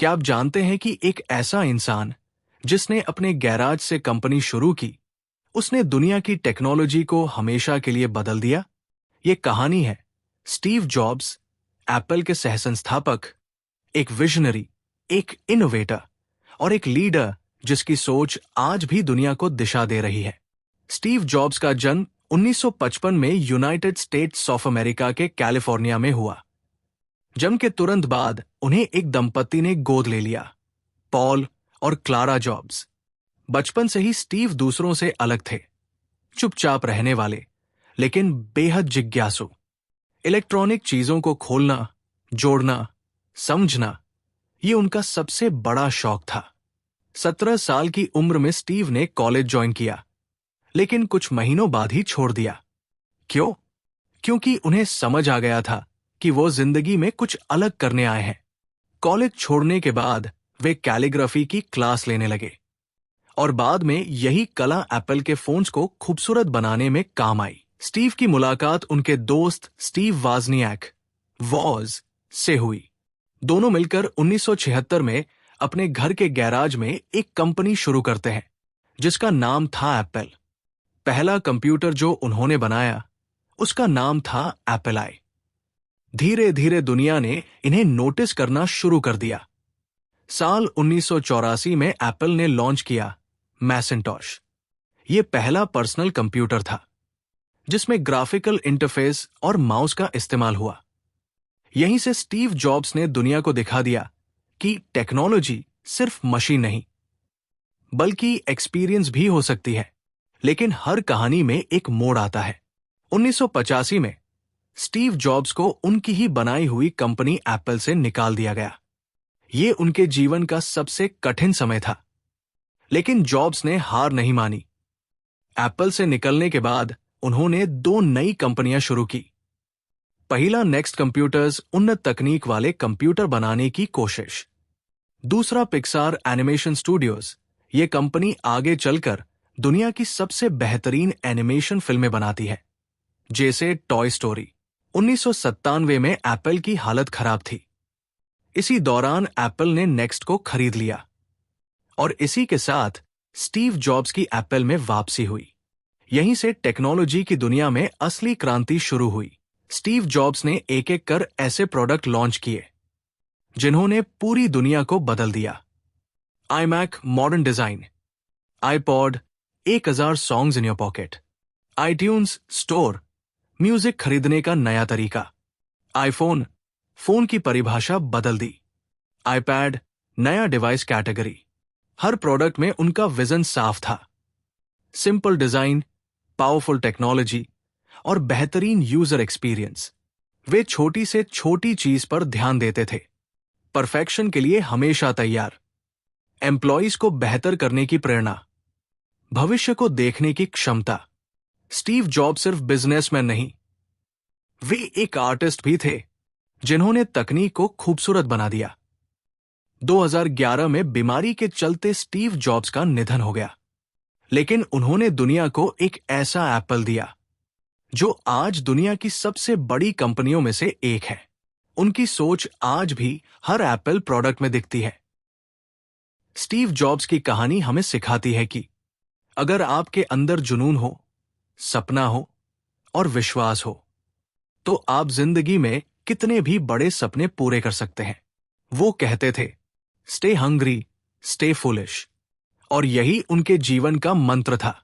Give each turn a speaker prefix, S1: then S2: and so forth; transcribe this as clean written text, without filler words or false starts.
S1: क्या आप जानते हैं कि एक ऐसा इंसान जिसने अपने गैराज से कंपनी शुरू की, उसने दुनिया की टेक्नोलॉजी को हमेशा के लिए बदल दिया? ये कहानी है स्टीव जॉब्स, एप्पल के सहसंस्थापक, एक विजनरी, एक इनोवेटर और एक लीडर जिसकी सोच आज भी दुनिया को दिशा दे रही है। स्टीव जॉब्स का जन्म 1955 में यूनाइटेड स्टेट्स ऑफ अमेरिका के कैलिफोर्निया में हुआ। जन्म के तुरंत बाद उन्हें एक दंपति ने गोद ले लिया, पॉल और क्लारा जॉब्स। बचपन से ही स्टीव दूसरों से अलग थे, चुपचाप रहने वाले, लेकिन बेहद जिज्ञासु। इलेक्ट्रॉनिक चीजों को खोलना, जोड़ना, समझना, ये उनका सबसे बड़ा शौक था। 17 साल की उम्र में स्टीव ने कॉलेज ज्वाइन किया, लेकिन कुछ महीनों बाद ही छोड़ दिया। क्यों? क्योंकि उन्हें समझ आ गया था कि वो जिंदगी में कुछ अलग करने आए हैं। कॉलेज छोड़ने के बाद वे कैलीग्राफी की क्लास लेने लगे और बाद में यही कला एप्पल के फोन्स को खूबसूरत बनाने में काम आई। स्टीव की मुलाकात उनके दोस्त स्टीव वाजनियाक वॉज से हुई। दोनों मिलकर 1976 में अपने घर के गैराज में एक कंपनी शुरू करते हैं जिसका नाम था एप्पल। पहला कंप्यूटर जो उन्होंने बनाया उसका नाम था एप्पल आई। धीरे धीरे दुनिया ने इन्हें नोटिस करना शुरू कर दिया। साल 1984 में एप्पल ने लॉन्च किया मैसिंटॉश। ये पहला पर्सनल कंप्यूटर था जिसमें ग्राफिकल इंटरफेस और माउस का इस्तेमाल हुआ। यहीं से स्टीव जॉब्स ने दुनिया को दिखा दिया कि टेक्नोलॉजी सिर्फ मशीन नहीं, बल्कि एक्सपीरियंस भी हो सकती है। लेकिन हर कहानी में एक मोड़ आता है। 1985 में स्टीव जॉब्स को उनकी ही बनाई हुई कंपनी एप्पल से निकाल दिया गया। ये उनके जीवन का सबसे कठिन समय था, लेकिन जॉब्स ने हार नहीं मानी। एप्पल से निकलने के बाद उन्होंने 2 नई कंपनियां शुरू की। पहला नेक्स्ट कंप्यूटर्स, उन्नत तकनीक वाले कंप्यूटर बनाने की कोशिश। दूसरा पिक्सार एनिमेशन स्टूडियोज। ये कंपनी आगे चलकर दुनिया की सबसे बेहतरीन एनिमेशन फिल्में बनाती है, जैसे टॉय स्टोरी। 1997 में एप्पल की हालत खराब थी। इसी दौरान एप्पल ने नेक्स्ट को खरीद लिया और इसी के साथ स्टीव जॉब्स की एप्पल में वापसी हुई। यहीं से टेक्नोलॉजी की दुनिया में असली क्रांति शुरू हुई। स्टीव जॉब्स ने एक एक कर ऐसे प्रोडक्ट लॉन्च किए जिन्होंने पूरी दुनिया को बदल दिया। iMac modern design, iPod 1000 songs in your pocket, iTunes store music खरीदने का नया तरीका, iPhone फोन की परिभाषा बदल दी, iPad नया डिवाइस कैटेगरी। हर प्रोडक्ट में उनका विजन साफ था, सिंपल डिजाइन, पावरफुल टेक्नोलॉजी और बेहतरीन यूजर एक्सपीरियंस। वे छोटी से छोटी चीज पर ध्यान देते थे, परफेक्शन के लिए हमेशा तैयार, एम्प्लॉइज को बेहतर करने की प्रेरणा, भविष्य को देखने की क्षमता। स्टीव जॉब सिर्फ बिजनेसमैन नहीं, वे एक आर्टिस्ट भी थे जिन्होंने तकनीक को खूबसूरत बना दिया। 2011 में बीमारी के चलते स्टीव जॉब्स का निधन हो गया, लेकिन उन्होंने दुनिया को एक ऐसा एप्पल दिया जो आज दुनिया की सबसे बड़ी कंपनियों में से एक है। उनकी सोच आज भी हर एप्पल प्रोडक्ट में दिखती है। स्टीव जॉब्स की कहानी हमें सिखाती है कि अगर आपके अंदर जुनून हो, सपना हो और विश्वास हो, तो आप जिंदगी में कितने भी बड़े सपने पूरे कर सकते हैं। वो कहते थे, स्टे हंग्री, स्टे फुलिश, और यही उनके जीवन का मंत्र था।